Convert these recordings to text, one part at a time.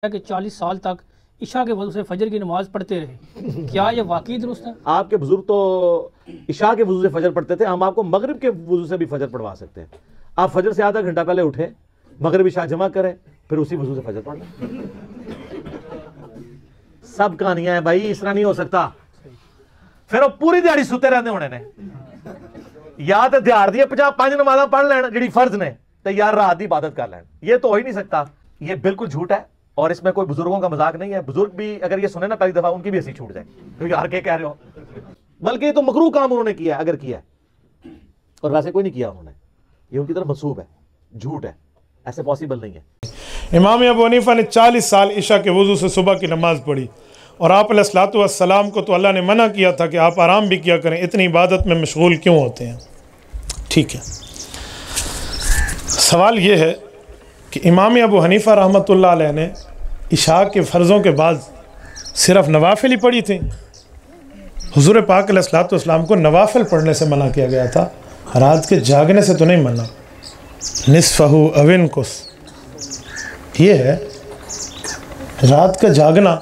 कि 40 साल तक इशा के वजू से फजर की नमाज पढ़ते रहे, क्या ये वाकई दुरुस्त है? आपके बुजुर्ग तो इशा के वजू से फजर पढ़ते थे, हम आपको मगरिब के वजू से भी फजर पढ़वा सकते हैं। आप फजर से आधा घंटा पहले उठे, मगरिब इशा जमा करें, फिर उसी वजू से फजर पढ़ लें। सब कहानियां हैं भाई, इस तरह नहीं हो सकता। फिर वो पूरी दिहाड़ी सुते रहते होने ने, या तो दिहाड़ दी 50 नमाज़ां पढ़ लैन जी फर्ज ने, तो यार रात की इबादत कर लैन। ये तो हो ही नहीं सकता, ये बिल्कुल झूठ है और इसमें कोई बुजुर्गों का मजाक नहीं है। बुजुर्ग भी अगर ये सुने ना पहली दफा, उनकी भी हंसी छूट जाए, तो यार क्या कह रहे हो। बल्कि ये तो मकरूह काम उन्होंने किया है, अगर किया है, और वैसे कोई नहीं किया उन्होंने, ये उनकी तरफ मंसूब है, झूठ है, ऐसे पॉसिबल नहीं है। इमाम अबू हनीफा ने 40 साल इशा के वजू से सुबह की नमाज पढ़ी और आप अलैहिस्सलातु वस्सलाम को तो अल्लाह ने मना किया था कि आप आराम भी किया करें, इतनी इबादत में मशगूल क्यों होते हैं। ठीक है, सवाल ये है कि इमाम अबू हनीफा रहमतुल्लाह अलैह ने इशा के फ़र्ज़ों के बाद सिर्फ नवाफिल ही पढ़ी थी। हुज़ूर पाक अलैहिस्सलातु वस्सलाम को नवाफिल पढ़ने से मना किया गया था, रात के जागने से तो नहीं मना। निस्फ़हु अविन कुस, ये है रात का जागना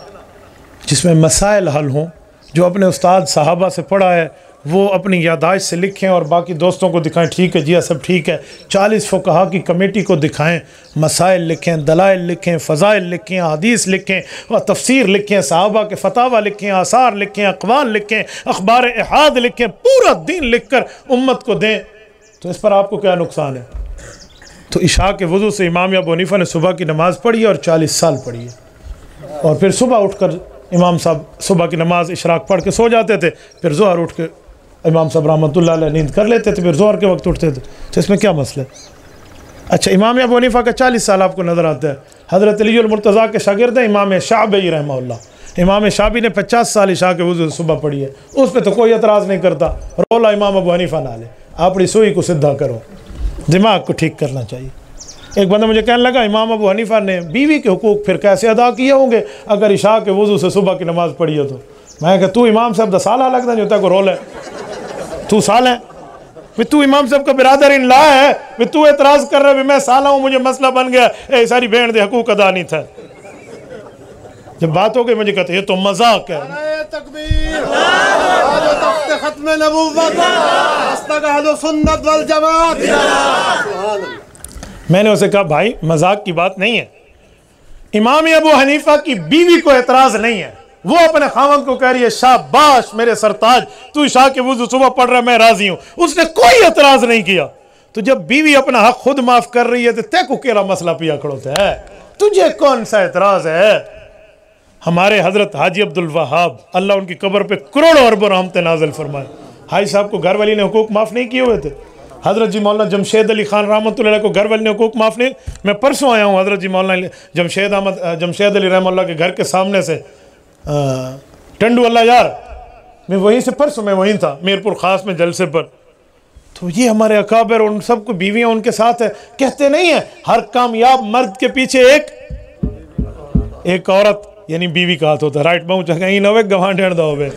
जिसमें मसाइल हल हों, जो अपने उस्ताद साहबा से पढ़ा है वो अपनी यादाश्त से लिखें और बाकी दोस्तों को दिखाएं, ठीक है जी सब ठीक है। 40 फ़ुक़हा की कमेटी को दिखाएं, मसाइल लिखें, दलाइल लिखें, फ़ज़ाइल लिखें, हदीस लिखें और तफसीर लिखें, साहबा के फतावा लिखें, आसार लिखें, अक़वाल लिखें, अखबार इहाद लिखें, पूरा दीन लिख कर उम्मत को दें, तो इस पर आपको क्या नुकसान है। तो इशा के वज़ू से इमाम अबू हनीफा ने सुबह की नमाज़ पढ़ी और 40 साल पढ़ी है, और फिर सुबह उठकर इमाम साहब सुबह की नमाज़ इशराक पढ़ के सो जाते थे, फिर ज़ोहर उठ के इमाम साहब रहमतुल्लाह अलैह नींद कर लेते थे, फिर ज़ोहर के वक्त उठते थे। तो इसमें क्या मसला है। अच्छा, इमाम अबू हनीफा का 40 साल आपको नज़र आता है। हज़रत अली मुर्तज़ा के शागिर्द हैं इमाम शाबी रहमतुल्लाह, इमाम शाबी ने 50 साल इशा के वज़ू से सुबह पढ़ी है, उस पर तो कोई एतराज़ नहीं करता। रोला इमाम अबू हनीफा ना ले, अपनी सुई को सीधा करो, दिमाग को ठीक करना चाहिए। एक बंदा मुझे कहने लगा इमाम अबू हनीफा ने बीवी के हुकूक फिर कैसे अदा किए होंगे अगर इशा के वज़ू से सुबह की नमाज़ पढ़ी हो। तो मैं कहा तू इमाम साहब दा साला लगता नहीं होता को रोल है, तू साल है भी, तू इमाम साहब का बिरादर इन ला है भी, तू एतराज़ कर रहा है मैं साला हूँ, मुझे मसला बन गया, ए सारी बहन दे हकूक अदा नहीं था। जब बात हो गई मुझे कहते ये तो मजाक है। मैंने उसे कहा भाई मजाक की बात नहीं है, इमाम अबू हनीफा की बीवी को एतराज़ नहीं है, वो अपने खामद को कह रही है शाबाश मेरे सरताज, तू इशा के वज़ू सुबह पढ़ रहा है, मैं राजी हूँ, उसने कोई एतराज़ नहीं किया। तो जब बीवी अपना हक खुद माफ कर रही है तो तय को केला मसला पिया खड़ोता है, तुझे कौन सा एतराज़ है। हमारे हजरत हाजी अब्दुल वहाब अल्लाह उनकी कब्र पे करोड़ों अरबों रहमतें नाज़िल फरमाए, हाजी साहब को घर वाली ने हुकूक माफ़ नहीं किए हुए थे। हज़रत जी मौलाना जमशेद अली खान रहमतुल्लाह को घर वाले ने हुकूक माफ़ नहीं। मैं परसों आया हूँ हज़रत जी मौलाना जमशेद अली रहमतुल्लाह के घर के सामने से टंडू अल्लाह यार, मैं वहीं से परसों मैं वहीं था मीरपुर ख़ास में जलसे पर। तो ये हमारे अकाबर उन सबको बीवियाँ उनके साथ है, कहते नहीं है हर कामयाब मर्द के पीछे एक औरत यानी बीवी का हाथ होता है। राइट माऊ कहीं नवे गवां ढेड़ दोगे,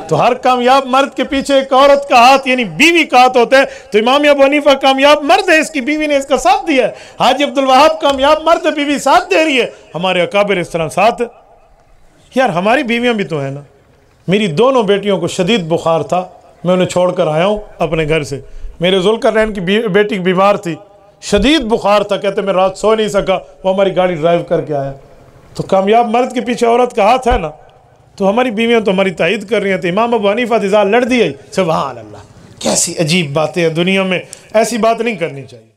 तो हर कामयाब मर्द के पीछे एक औरत का हाथ यानी बीवी का हाथ होता है। तो इमाम अबू हनीफा कामयाब मर्द है, इसकी बीवी ने इसका साथ दिया है। हाजी अब्दुल वहाब कामयाब मर्द है, बीवी साथ दे रही है, हमारे अकाबर इस तरह साथ है। यार हमारी बीवियाँ भी तो है ना। मेरी दोनों बेटियों को शदीद बुखार था, मैं उन्हें छोड़ कर आया हूँ अपने घर से। मेरे ज़ुल्करनैन की बेटी बीमार थी, शदीद बुखार था, कहते मैं रात सो नहीं सका, वो हमारी गाड़ी ड्राइव करके आया। तो कामयाब मर्द के पीछे औरत का हाथ है ना। तो हमारी बीवियाँ तो हमारी तायद कर रही हैं। तो इमाम अबू हनीफा दिज़ा लड़ दी है, सुभान अल्लाह। कैसी अजीब बातें हैं दुनिया में, ऐसी बात नहीं करनी चाहिए।